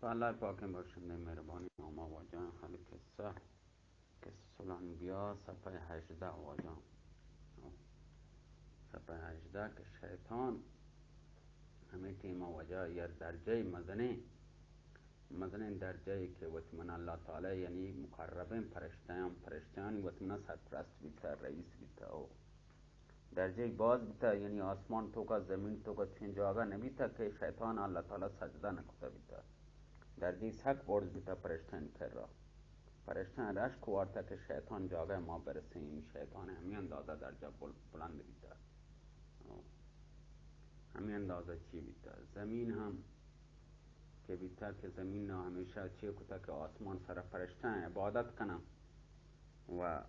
الله پاک باشنده مهربانی نام آواجان خالی قصه سلانبیا صفحه 18 آواجان صفحه 18 که شیطان همه تیم آواجا یا درجه مزنه درجه که وطمن الله تعالی یعنی مقربین پرشتیان وطمن سرپرست بیتا رئیس بیتا و درجه باز بیتا یعنی آسمان تو کا زمین تو کا چین جاگا نبیتا که شیطان الله تعالی سجده نکتا بیتا درجه سک برز بیتا پرشتیان کر را پرشتیان رشک وارتا که شیطان جاگه ما برسه این شیطان همین اندازه درجه بلند بیتا همین اندازه چی بیتا زمین هم که بیتا که زمین همیشه چی کتا که آسمان سر پرشتیان عبادت کنم و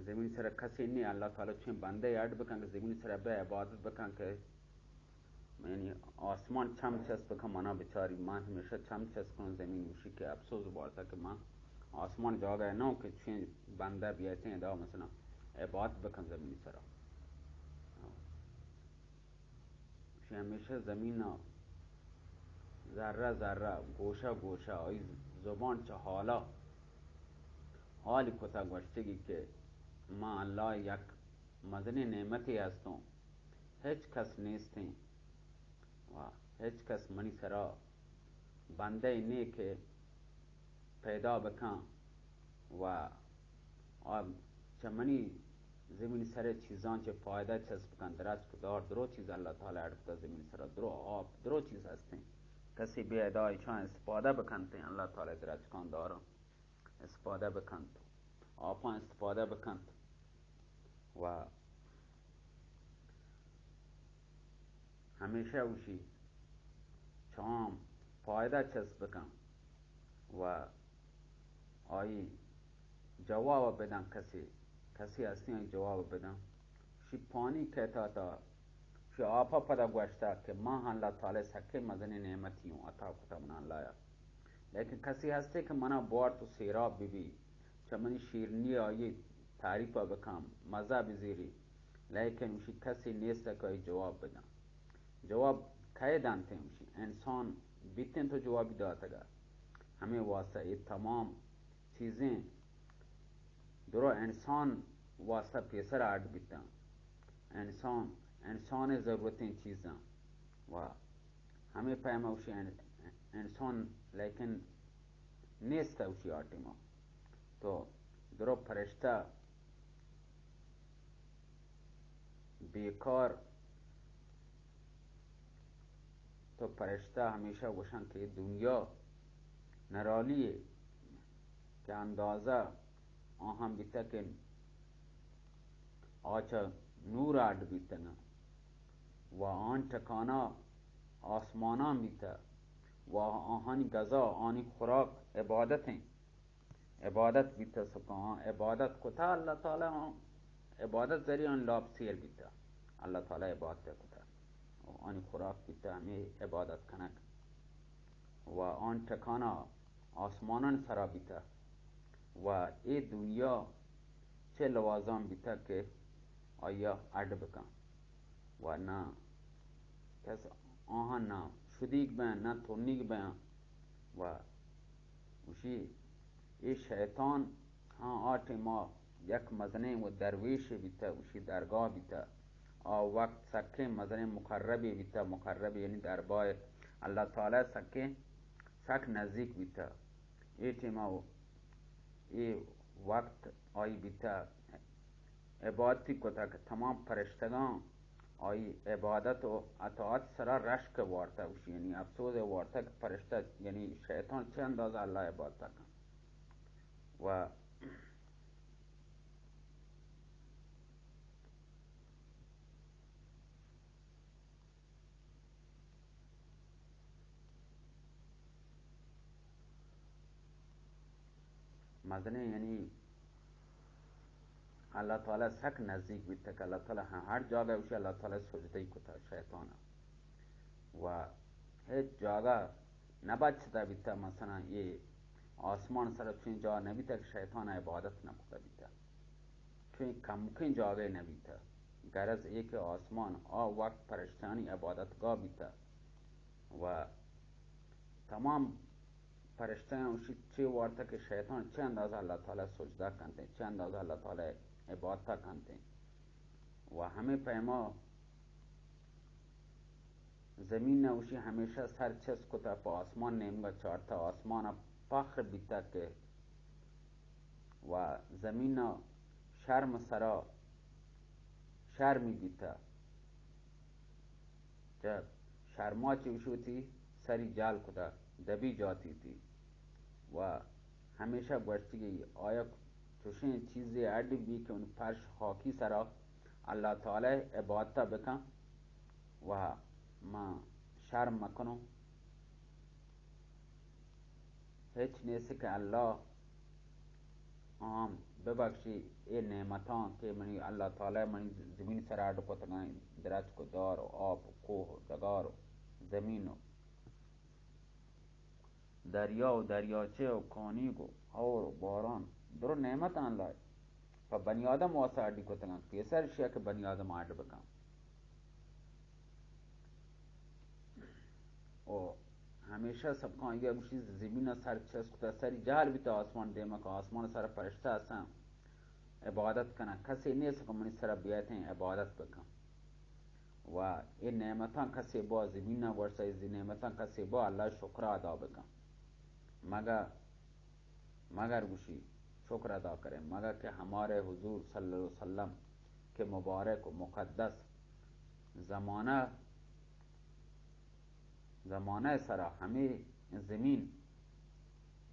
زمین سر کسی نی الله تعالی چون بنده یاد بکن که زمین سر به عبادت بکن که یعنی آسمان چم چست بکن منا بچاری من همیشه چم چست کنم زمین موشی که افسوس بارتا که من آسمان جاگه نو که چون بنده بیایتے ہیں دا مثلا عبادت بکن زمین سر شی همیشه زمین ذره ذره گوشه آی زبان چه حالی کتا گوشتگی که ما الله یک مزنی نعمتی هستم هیچ کس نیستیم و هیچ کس منی سرا بنده نه که پیدا بکن و چمنی زمین سر چیزان چه فایده چسب بکن درست کدار درو چیز الله تعالی عرفتا زمین سرا درو آب درو چیز هستیم کسی بی ادای چان استفاده بکنتے ہیں اللہ تعالی درست کن دارم استفاده بکند آبان استفاده بکند و همیشه اوشی چام فایده چسب بکن و آیی جواب بدن کسی هستی جواب بدن شی پانی کہتا تا شی آپا پدا گوشتا که ما اللہ تعالی سکے مزن نعمتی ہوں عطا کتا منان لایا لیکن کسی هستی که منا بار تو سیراب بی چمنی شیرنی آیی تعریفا بکم مزه بزیری لیکن اوشی کسی نیست که جواب بدن جواب کہے دانتے ہیں اوشی انسان بیتن تو جوابی داتا گا ہمیں واسطہ یہ تمام چیزیں درو انسان واسطہ پیسر آڈ بیتا انسان ضرورتیں چیزاں و ہمیں پیما اوشی انسان لیکن نیست اوشی آٹی ما تو درو فرشتہ بیکار تو فرشتہ ہمیشہ گوشن کہ دنیا نرالی ہے کہ اندازہ آہم بیتا کہ آچا نور آڈ بیتا نا و آن ٹکانا آسمانان بیتا و آہانی غذا آنی خوراک عبادت ہیں عبادت بیتا سکا عبادت کتا اللہ تعالی عبادت ذریعہ لاب سیر بیتا اللہ تعالی عبادت کتا آنی خوراک بیتا ہمیں عبادت کنک و آن ٹکانا آسمانان سرا بیتا و ای دنیا چه لوازان بیتا کہ آیا اڈ بکن و نا کس آہاں نا شدیگ بین نا تونیگ بین و وشی ای شیطان ہاں آٹے ما یک مزنے و درویش بیتا وشی درگاہ بیتا وقت سکے مزنے مقربی بیتا مقرب یعنی دربار اللہ تعالی سک نزدیک بیتا ای ٹیما ای وقت آئی بیتا عبادتی کتا کہ تمام فرشتگان آئی عبادت و اطاعت سرا رشک وارتا وشی یعنی افسوس وارتا کہ فرشتہ یعنی شیطان چه اندازہ اللہ عبادت کن و مزنے یعنی اللہ تعالی سک نزدیک بیتا کہ اللہ تعالی ہر جگہ اوشی اللہ تعالی سجدی کتا شیطانا و ہیچ جگہ نبچتا بیتا مثلا یہ آسمان سر چون جا نبیتا کہ شیطان عبادت نکتا بیتا چون کمکن جاگہ نبیتا غرض ایک آسمان وقت پرشتانی عبادت گاہ بیتا و تمام فرشته اوشی چه وارتا که شیطان چه اندازه اللہ تعالی سجده کنتے چه اندازه اللہ تعالی عبادت کنتے و همه پیما زمین اوشی همیشه سر چس کتا پا آسمان نیمگا چارتا آسمان فخر بیتا که و زمین شرم سرا شرمی بیتا جب شرما چی وشوتی سری جال کتا دبی جاتی تی و همیشه گوشتی که آیا چوشین چیزی اڈی بی که اون فرش خاکی سرا اللہ تعالی عبادتا بکن و ما شرم مکنو هیچ نیست که اللہ ببخشی ای نعمتان که منی اللہ تعالی منی زمین سر اڈ کو تگائیں درج کو دار و آب و کوه و دگار و زمین و دریا و دریاچه و کانیگ و هور و باران درو نعمتان لای پا بنی آدم واسه اڈی کو تگائیں پیسر شیعه که بنی آدم اڈ بکن و همیشه سبقان یه مشی زمین سر چسک تا سری جهل بیتا آسمان دیمه که آسمان سر فرشته هستن عبادت کنن کسی نیست که منی سر بیایتیں عبادت بکن و این نعمتان کسی با زمین ورسه این نعمتان کسی با اللہ شکر ادا بکن مگر گوشی شکر ادا کریں مگر کہ ہمارے حضور صلی اللہ علیہ وسلم کے مبارک و مقدس زمانه سرا همه زمین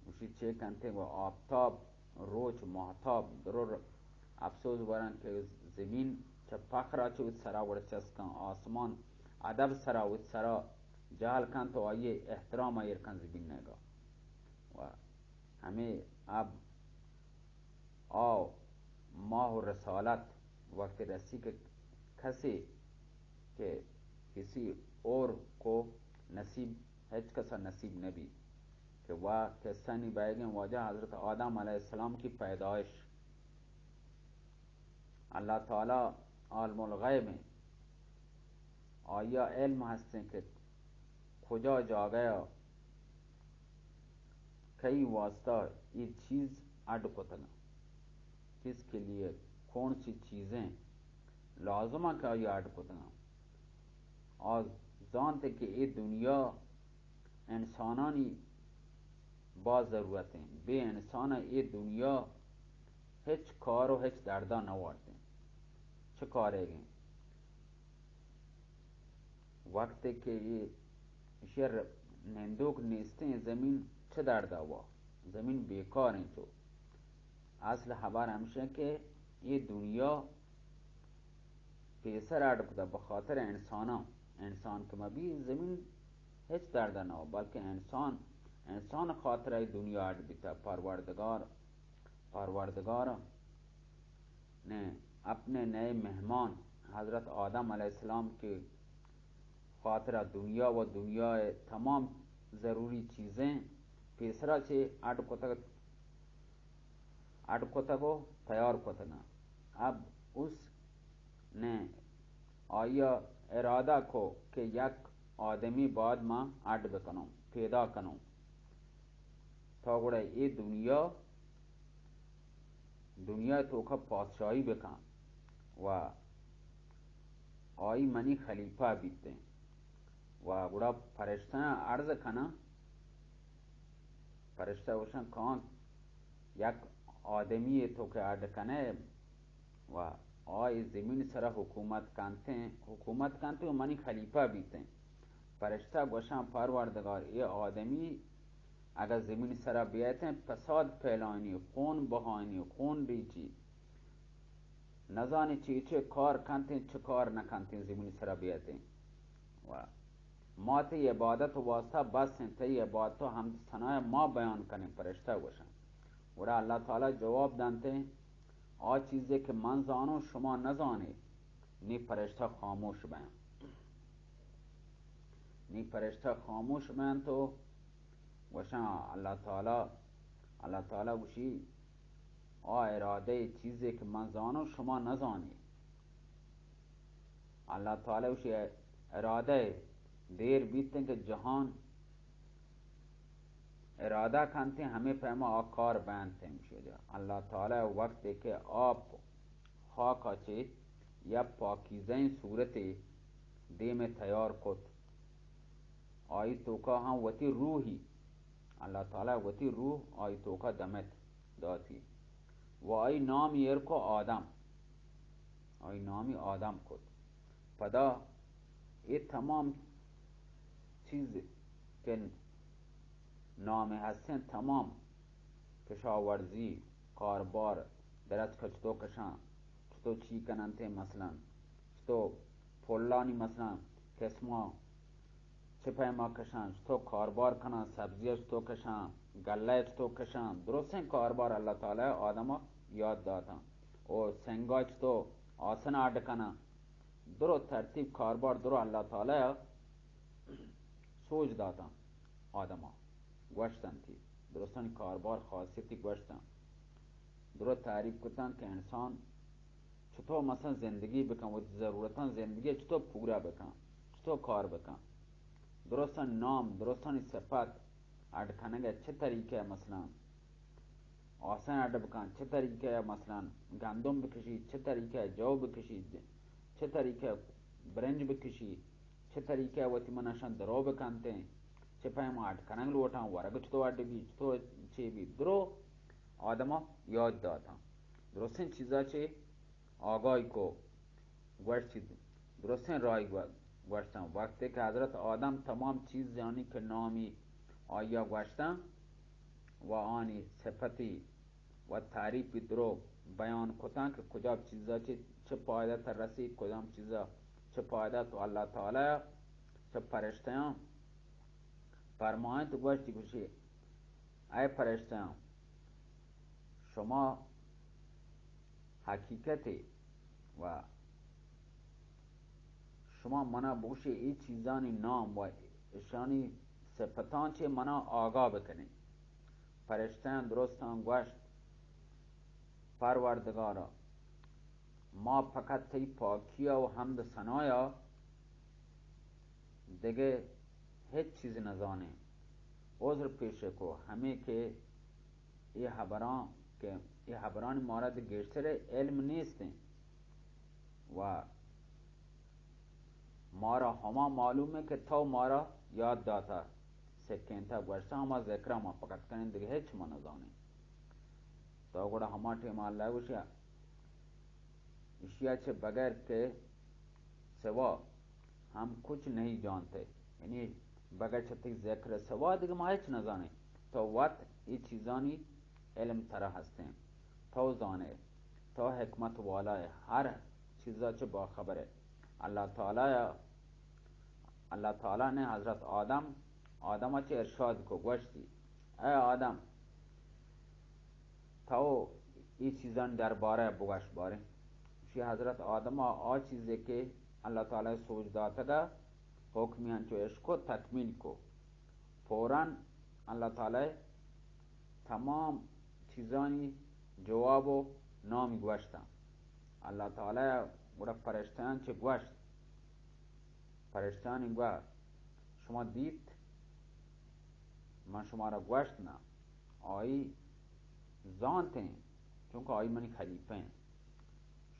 گوشی چه کنته و آفتاب روچ محتاب درور افسوس برن که زمین چه فخرا چه وید سرا ورد چسکن آسمان ادب سرا وید سرا جهل کن تو آیه احترام آیر کن زمین نگا و همه اب آو ماه و رسالت وقت رسی که کسی اور کو نصیب هیچ کسا نصیب نبی کہ وہ قصہ نہیں بائے گئے وجہ حضرت آدم علیہ السلام کی پیدائش اللہ تعالی عالم الغیب میں آیا علم ہستیں کہ کجا جا گیا کئی واسطہ یہ چیز اڈ کو تگا کس کے لیے کون سی چیزیں لازمہ کا یہ اڈ کو تگا اور جانتے کہ یہ دنیا انسانانی با ضرورتیں بے انسان یہ دنیا ہچ کار و ہچ دردہ نہ وارتے چھ کارے گئے وقت کہ یہ شر نندوک نیستیں زمین چھ دردہ ہوا زمین بیکار ہیں تو اصل خبر ہمشہ کہ یہ دنیا پیسر اڈ کتا بخاطر انسان کے مبی زمین ہچ دردہ نہ ہو بلکہ انسان خاطر دنیا اڈ بیتا پروردگار نے اپنے نئے مہمان حضرت آدم علیہ السلام کے خاطر دنیا و دنیا تمام ضروری چیزیں پیسرا سے اڈ کو تیار کو تگا اب اس نے آیا ارادہ کو کہ یک آدمی بعد ماں اڈ بکنوں پیدا کنوں تا گوڑا یہ دنیا تو کا پادشاہی بکن و آئی منی خلیفہ بیتے و گوڑا فرشتہ عرض کنا فرشتہ وشن کان یک آدمی تو کہ اڈ کنے و آئی زمین سر حکومت کانتے و منی خلیفہ بیتے فرشتہ گوشن پروردگار یہ آدمی اگر زمین سرا بیایتے ہیں فساد پھیلانی خون بہانی خون ریچی نزانی چیچے کار کنتے ہیں چکار نہ کنتے ہیں زمین سرا بیایتے ہیں و ما تی عبادت واسطہ بس ہیں تی عبادت ہم سنائے ما بیان کریں فرشتہ گوشن ورہ اللہ تعالی جواب دانتے ہیں آ چیزیں کہ من زانو شما نزانے نی فرشتہ خاموش بیان تو وشاں اللہ تعالی وشی آ ارادے چیزیں کہ من زانو شما نزانی اللہ تعالی وشی ارادے دیر بیتے کہ جہان اراده کنته همه پیما آکار بند میشه. الله تعالی وقتی که آب خاکا چه یا پاکیزه این صورت دیم تیار کد آئی توکا هم وتی روحی الله تعالی وتی روح آئی توکا دمت داتی و آئی نامی ارکو آدم آئی نامی آدم کد پدا یہ تمام چیز که نام هستن تمام کشاورزی کاربار درست که چطور کشان چطور چی کنن ته مثلا چطور پولانی مثلا کسما چه پیما کشان چطور کاربار کنن سبزی چطور کشان گله چطور کشان درست این کاربار الله تعالی آدم یاد دادن و سنگا چطور آسن آرد کنن درو ترتیب کاربار درو الله تعالی سوچ دادن آدم ها گوشتن تی درستان کاربار خاصیتی گوشتن درو تعریف کتن که انسان چطور مثلا زندگی بکن و ضرورتان زندگی چطور پورا بکن چطور کار بکن درستان نام درستان صفت اڈ کنگه چه طریقه مثلا آسان اڈ بکن چه طریقه مثلا گندم بکشی چه طریقه جو بکشی چه طریقه برنج بکشی چه طریقه وقتی منشان درو بکنتے چه پایم اڈ کنگ لوٹاں ورگ چطور اڈ بی چطور چه بی درو آدم یاد داتا درستین چیزا چه آگاهی کو گوشتید درستین رای گوشتن وقتی که حضرت آدم تمام چیز یعنی که نامی آیا گوشتن و آنی صفتی و تعریفی درو بیان کتن که کجا چیزا چه پایده رسید کدام چیزا چه پایده تو اللہ تعالی چه پرشتیان فرمایند گوشتی کشی ای پرشتیان شما حقیقتی و شما منا بوشی ای چیزانی نام و اشانی صفتان چه منا آگاه بکنی پرشتیان درستان گوشت پروردگارا ما فقط تی پاکیا و حمد ثنایا دیگه هیچ چیز نزانه عذر پیش کو همه که یہ حبران مورد گشتر علم نیستیں و مارا ہما معلوم ہے کہ تو مارا یاد داتا سکینتا گوشتا ہما ذکرہ ما فقط کریں دیگه هیچ ما نزانیں تو گوڑا ہما ٹیم اللہ گوشیا اشیاء چه بغیر کے سوا ہم کچھ نہیں جانتے یعنی بغیر چھتی ذکر سوا دیگه ما هیچ نزانیں تو وقت ای چیزانی علم طرح هستیں تو زانے تو حکمت والا ہے ہر چیزا چه باخبر ہے اللہ تعالی نے حضرت آدم چه ارشاد کو گوشتی اے آدم تو ای چیزان درباره بگوش باره شی حضرت آدم آ چیزے کہ اللہ تعالی سوچ داتا گا حکمیان چو عشق تکمیل کو فوراً اللہ تعالی تمام چیزانی جواب و نامی گوشتا اللہ تعالی گوڑا پرشتیان چه گوشت پرشتیانی گوشت شما دید من شما را گوشت نه آئی زانتے ہیں چونکہ آئی منی خلیفہ ہیں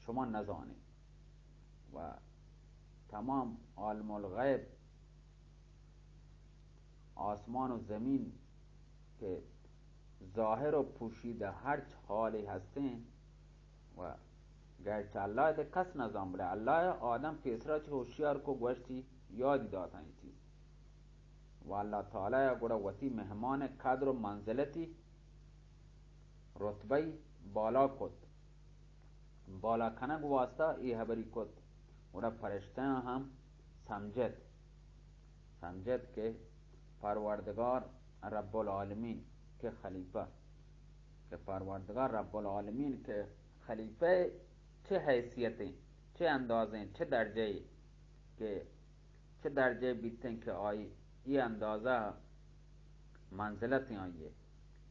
شما نزانے و تمام عالم الغیب آسمان و زمین کے ظاہر و پوشیدہ ہر حالی ہستے ہیں و گرچہ اللہ دے کس نظام بلے اللہ آدم پیسرا چھ ہوشیار کو گوشتی یادی داتا ہیں چیز و اللہ تعالی گوڑا وتی مہمان قدر و منزلتی رتبی بالا کت بالا کنگ واسطہ ای حبری کت گوڑا فرشتیاں ہم سمجھت کہ پروردگار رب العالمین کے خلیفہ کہ پروردگار رب العالمین کے خلیفہ چه حیثیتیں چه اندازیں چه درجے کہ چه درجے بیتیں کہ آئی یہ اندازہ منزلتیں آئیے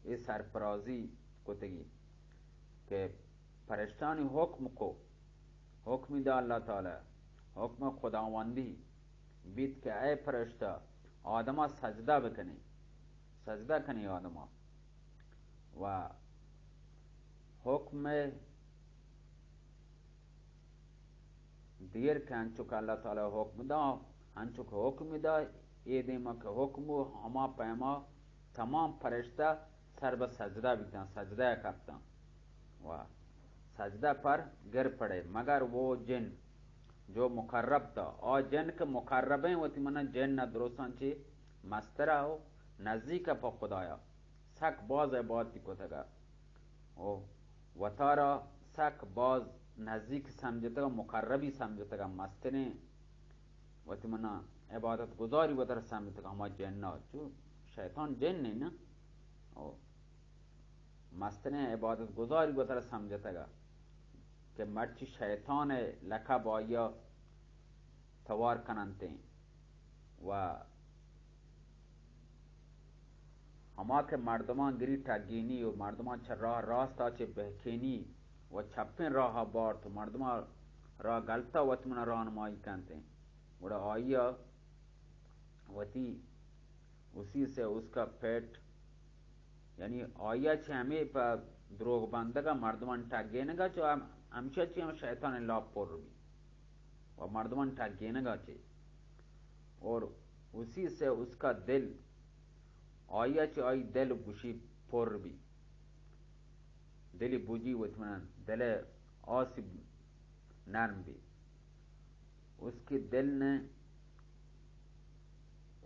یہ سرفرازی کتگی کہ فرشتانی حکم دا اللہ تعالی حکم خداوندی بیت کہ اے فرشتہ آدمہ سجدہ بکنے سجده کنی آدما. و حکم دیر که انچو که اللہ تعالی حکم دا، انچو که حکم دا ایده ما که حکم و هما پیما تمام فرشته سر به سجده بیتن، سجده کفتن و سجده پر گر پڑے، مگر وہ جن جو مقرب تا. آ جن که مقربه وقتی من جن درستان چی مستره و نزدیک پا خدایا سک باز عبادتی کتگا و تارا سک باز نزدیک سمجھتگا، مقربی سمجھتگا، مستنے وقتی من عبادت گزاری و تر سمجھتگا ہما جنہ چو شیطان جن نہیں نا، مستنے عبادت گزاری و تر سمجھتگا کہ مرچی شیطان لکب آیا توار کننتے و ہما که مردمان گری تگینی و مردمان چه راه راستا چه بهکینی و چپین راه بارت و مردمان راه گلتا و تمنا راهنمایی کنتے وڑا آیا وتی اسی سے اس کا پیٹ یعنی آیا چه ہمیں پا دروغ بندگا مردمان تگینگا چو ہمشہ چی ہم شیطان لاب پر بھی و مردمان تگینگا چی اور اسی سے اس کا دل آیا چی آئی دل گوشی پر بھی دلی بوجی و اتمنان دل آسی نرم بھی اس کے دل نے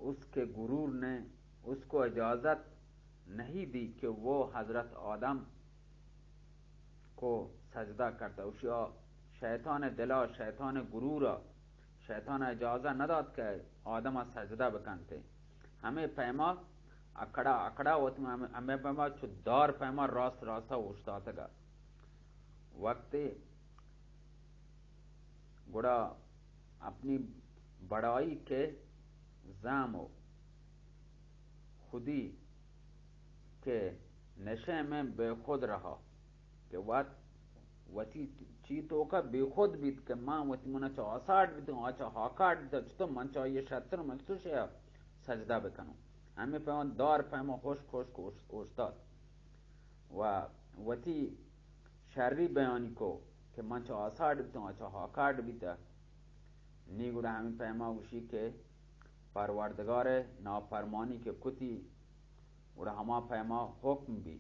اس کے غرور نے اس کو اجازت نہیں دی کہ وہ حضرت آدم کو سجدہ کرتا. اسی شیطان دلا شیطان غرورا شیطان اجازت نداد کہ آدم سجدہ بکنتے. ہمیں پیما اکڑا اکڑا ہوتا ہمیں پیما چو دار پیما راست راستہ اوشتاتا گا وقت گڑا اپنی بڑائی کے زام و خودی کے نشے میں بے خود رہا کہ وتی چیتوں کا بے خود بیت کہ ماں وتی منا چا آساٹ بیتوں آچا ہاکاٹ بیتوں چطور من چا یہ شتر من چطور شیا سجدہ بکنوں. ہمیں پیمان دار پیما خوش خوش اوشتاد و وتی شری بیانی کو کہ من چا آساٹ بیتوں آچا ہاکاٹ بیتا نی گوڑا ہمیں پیما وشی کے پروردگار نافرمانی کے کتی گوڑا ہما پیما حکم بھی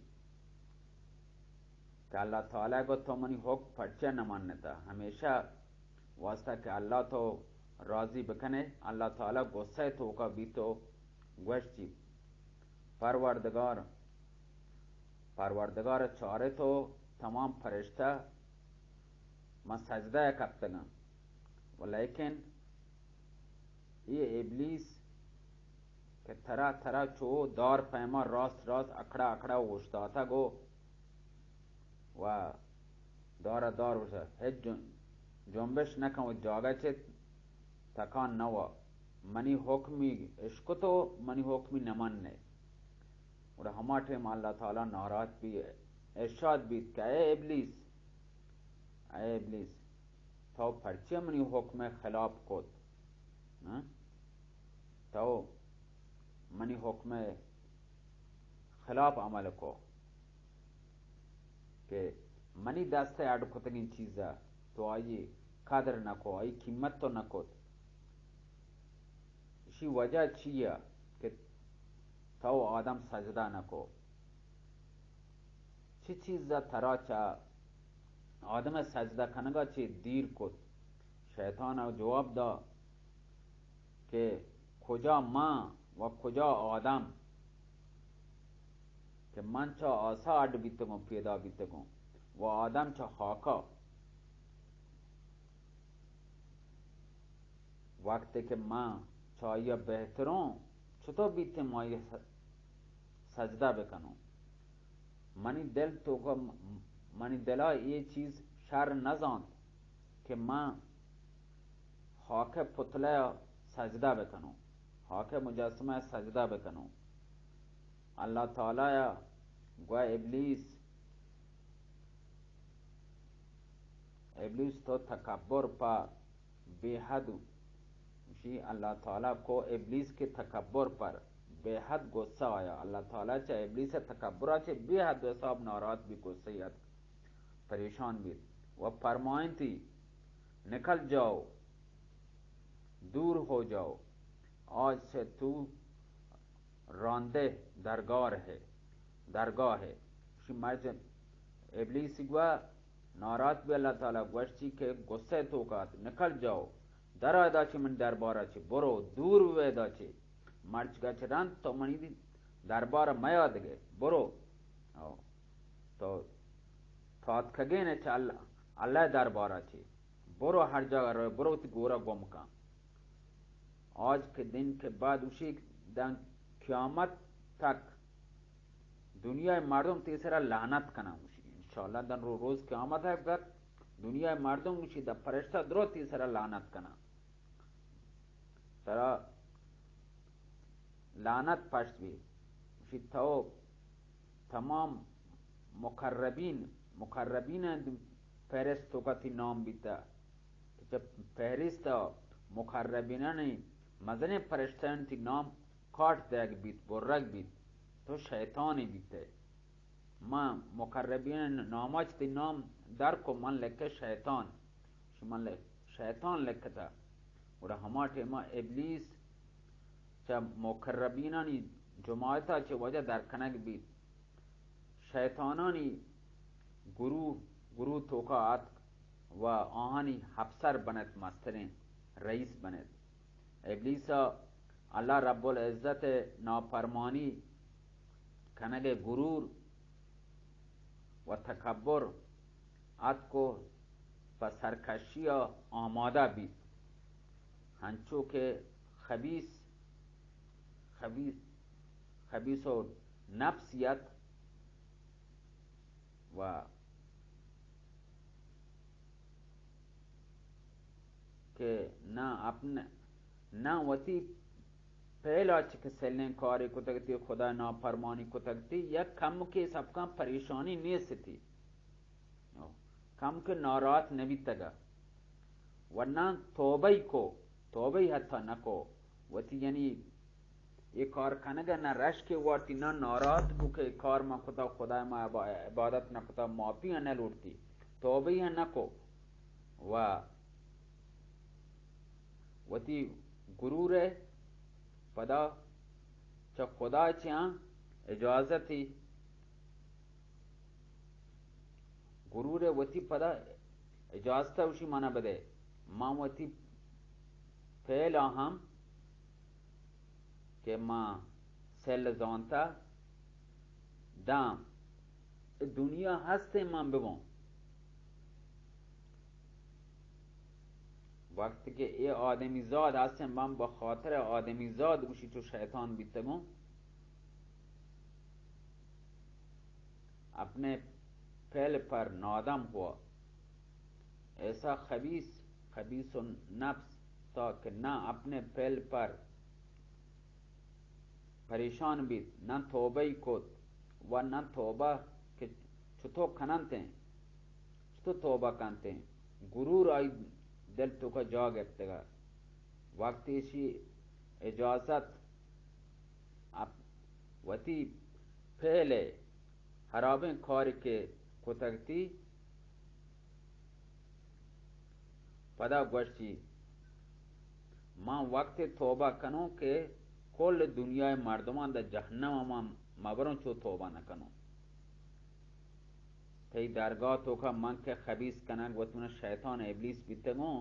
کہ اللہ تعالیٰ کو تو منی حکم پرچے نہ مانتا ہمیشہ واسطہ کہ اللہ تو راضی بکنے اللہ تعالیٰ غصہ تو کا بھی تو گوشتی پروردگار چارے تو تمام فرشتہ میں سجدہ کرتگا ولیکن یہ ابلیس کہ طرح طرح چو دار پیما راست راست اکڑا اکڑا وشتاتا گو و دار دار وشتا ہیچ جنبش نکن و جاگا چے تکان نوا منی حکمی عشق تو منی حکمی نماننے اور ہما ٹیم اللہ تعالیٰ ناراض بھی ارشاد بیت کہ اے ابلیس تو پرچے منی حکم خلاف کت تو منی حکم خلاف عمل کو کہ منی دستے اڈ کتگین چیزا تو آئی قدر نکو آئی قیمت تو نکوت. اسی وجہ چیا کہ تو آدم سجدہ نکو چی چیزا ترا چا آدم سجدہ کنگا چی دیر کت. شیطان جواب دا کہ کجا ماں و کجا آدم کہ من چا آسا اڈ بیتگوں پیدا بیتگوں و آدم چا خاکا وقت کہ ماں چاہیے بہتروں چھتو بیتے مائی سجدہ بکنوں. منی دل تو کو منی دلا یہ چیز شر نزان کہ ماں خاک پتلے سجدہ بکنوں خاک مجسمہ سجدہ بکنوں. اللہ تعالیٰ گویا ابلیس تو تکبر پا بے حد اسی اللہ تعالیٰ کو ابلیس کے تکبر پر به حد غصه آیا. اللہ تعالی چه ابلیس تکبر چه به حد حساب ناراحت بھی غصه یاد پریشان بھی و فرمائیں تھی نکل جاؤ دور ہو جاؤ آج سے تو رانده درگاه ہے شی مرد ابلیسی گوه ناراحت به الله تعالی گوشتی که غصه تو کات نکل جاو در آیدا چی من درباره چی برو دور ویدا چی مرچ گچ رند تو منی دی درباره میادگه برو تو تات کگینه چه الله درباره چی برو هر جگه رو برو تی گورا گم کن آج کے دن کے بعد اسی دن قیامت تک دنیا مردم تیسرا لعنت کنم انشاءالله دن روز قیامت ہے گر دنیا مردم اسی دا فرشتہ درو تیسرا لعنت کنم ترا لعنت پشت بھی اسی تو تمام مقربین فہرستوں کا تی نام بیتا جب فہرست مقربینانی مزن فرشتان تی نام کاٹ دیگ بیت برگ بیت تو شیطانی بیتے ما مقربین ناماچ تی نام در کو من لکھے شیطان لکھتا اور ہما ٹیما ابلیس چا مقربینانی جماعتا چا وجہ در کنگ بیت شیطانانی گروہ توکا آت و آہانی حفصر بنت مسترین رئیس بنت ابلیسا اللہ رب العزت نافرمانی کنگ غرور و تکبر ات کو بسرکشی آمادہ بیت ہنچو کہ خبیث و نفسیت و کہ نہ وتی پہلا چک سلنے کاری کو تکتی خدا نافرمانی کو تکتی یا کم کے سب کا پریشانی نیست تھی کم کے ناراحت نبی تگا ورنہ توبہی حتی نکو وتی یعنی ایک کار کنگا نہ رش کے وارتی نہ ناراحت بو کہ کار ما خدا ما عبادت نہ کتا معافی نہ لوٹتی توبہی نکو و وتی غرور پدا چا خدا چیاں اجازتی غرور وتی پدا اجازتا وشی مانا بدے ماں وتی فعل آہم کہ ماں سیل زانتا دام دنیا ہستے ماں ببوں وقت کہ اے آدمی زاد ہستیں ماں بخاطر آدمی زاد گوشی تو شیطان بیتگوں اپنے فعل پر نادم ہوا ایسا خبیث و نفس تا کہ نہ اپنے فعل پر پریشان بیت نہ توبہ کت و نہ توبہ کہ چھتو کھننتے ہیں چھتو توبہ کھنتے ہیں غرور آئی دل تو کا جا گفتگا وقت اسی اجازت وتی فعل حرابیں کار کے کتگتی پدا گوشتی ماں وقت توبہ کنوں کہ کل دنیا مردمان دا جہنم ماں مبروں چو توبہ نہ کنوں تی درگاہ تو کا من کے خبیث کنگ و تمہیں شیطان ابلیس بیتگوں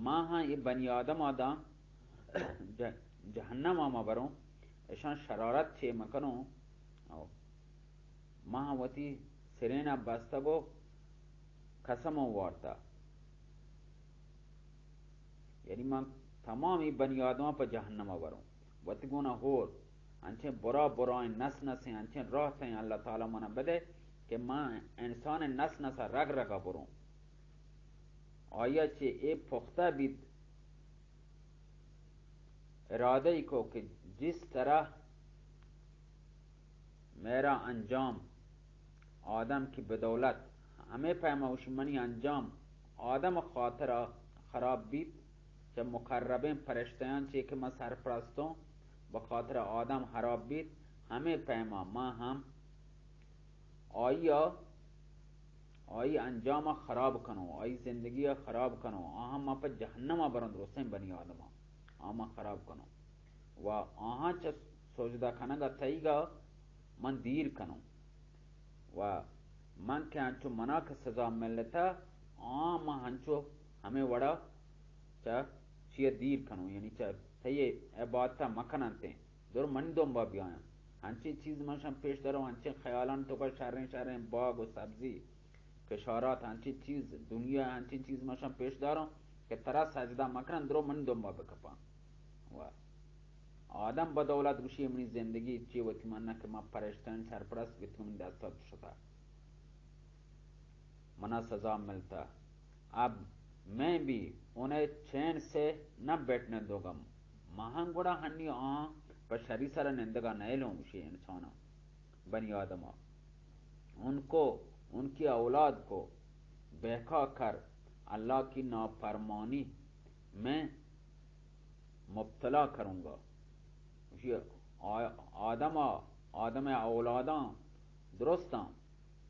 ماں ہاں یہ بنی آدم آدھا جہنم آما بروں اشان شرارت چھے مکنوں ماں ہاں وتی سرینا بستگو قسموں وارتا یعنی ماں تمام یہ بنی آدم پا جہنم بروں وتگونا ہور انچیں برا نس نسیں انچیں راہ ہیں اللہ تعالی منا بدے کہ ماں انسان نس نسا رگ رگا بروں آیا چے اے پختہ بیت ارادے کو کہ جس طرح میرا انجام آدم کی بدولت ہمیں پیماوشی منی انجام آدم خاطر خراب بیت جب مقربیں فرشتیان چے کہ میں سرپرستوں बखातर आदम खराब बीत हमें पैमा माँ हम आई अंजाम खराब कनो, आई जिंदगी खराब कनो, हम आप जहन्नमा बरंद रोसें बनी आदमा आमा खराब कनो व आहा च सोचदा खनगा थईगा मन दीर कनो व मन के हंचो मना के सजा मिलता आम हंचो हमें वड़ा च चिय दीर कनो यानी च थये इबादत मकन अंते दर मन दोंबा बियाया हंची चीज मशम पेश दरो हंचे ख्यालन तो का शारे बाग व सब्जी कशारात हंची चीज दुनिया हंची चीज मशम पेश दारो के तरह सजदा मकन दरो मन दोंबा बकपा वाह आदम बदौलत गुशी अपनी जिंदगी ची वती मन्ना के मां परेशान सरपरस्त वितुम दस्तत शुदा मना सजा मिलता। अब मैं भी उन्हें चैन से न बैठने दूंगा महांगुड़ा हन्नी पर शरी सर निंदगा नए लो उसी इंसान बनी आदमा उनको उनकी औलाद को बहका कर अल्लाह की नाफरमानी में मुब्तला करूंगा। आदम औलादा दुरुस्ता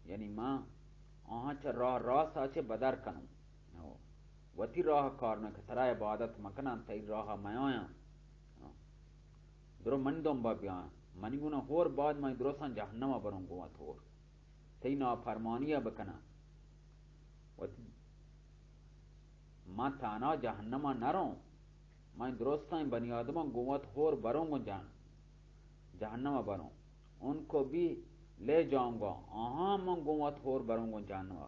यानी मां आँच राह साचे बदर कनु वती राह कारण तरा इबादत मकना तई राह मयाया दुरो मन दोंबा ब्या मनी गुना होर बाद मैं दुरोसा जहन्नमा बरूंगा थोर तई ना फरमानिया बकना वती मां ताना जहन्नमा नरो मैं दुरुस्ता बनी आदमा गुवत होर बरूंगा जहन्नमा बरूं उनको भी ले जाऊंगा आहा मैं गुवत होर बरूंगा जहन्नमा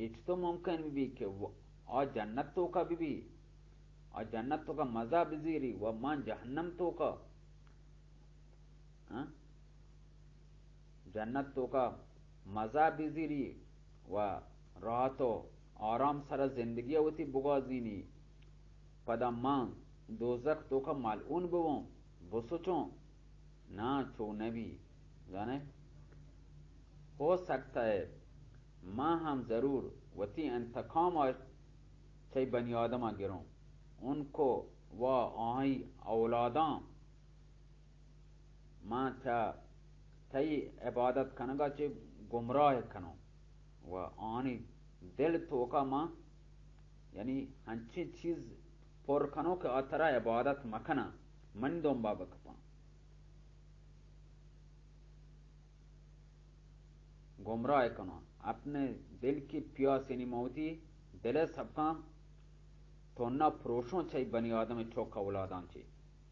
इच तो मुमकिन भी कि और जन्नत तो का भी और जन्नत तो का मजा बिजीरी व मान जहन्नम तो का जन्नत तो का मजा बिजीरी व राह तो आराम सर जिंदगी होती बुगाजीनी पदा मां दोजख तो का मालून बवो वो सोचो ना छो नबी जाने हो सकता है मां हम जरूर वती इंतकाम और चई बनी आदमा गिरों उनको व आई औलादा मां था थई इबादत कनगा चे गुमराह कनो व आनी दिल तोका मां यानी हंची चीज पर कनो के अतरा इबादत मकना मन दोंबा बकपा गुमराह कनो अपने दिल की प्यास यानी मौती दिल सबका तो ना फरोशों चाहिए बनी आदम चौका औलादां चाहिए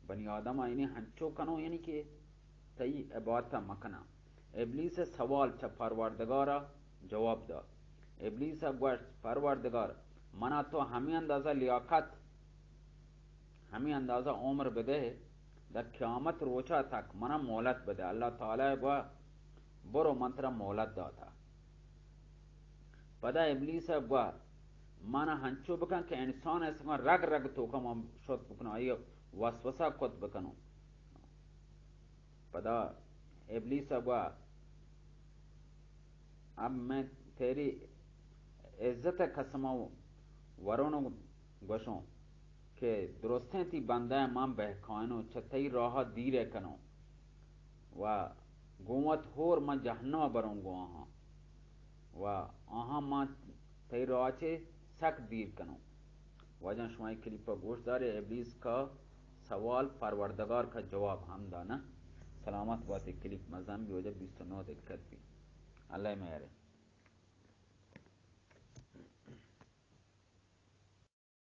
बनी आदम यानी हंचो कनो यानी कि तई इबादत मकना इब्लीस सवाल छ परवरदिगारा जवाब दा इब्लीस गोश परवरदिगार मना तो हमें अंदाजा लियाकत हमें अंदाजा उम्र बदे द क़यामत रोचा तक मना मोहलत बदे अल्लाह ताला गवा बरो मंत्र मोहलत दा था पदा इब्लीस गवा माना हंचो बकन के इंसान ऐसा रग रग तो का हम शोत बकनो आयो वसवसा कोत बकनो पदा इब्लीस गवा अब मैं तेरी इज्जत कसमाऊ वरुण गोशों के दुरुस्तें ती बंदा मां बहकानो छतई राह दीरे कनो वा गुवत होर मां जहन्नमा बरूंगो आहा मां तई राह चे सक दीर कनो वजह शुमाई क्लिप गोशदार इब्लीस का सवाल परवरदिगार का जवाब हमदाना सलामत बात क्लिप मजाम भी वजह 29 दिक्कत भी अल्लाह मेहर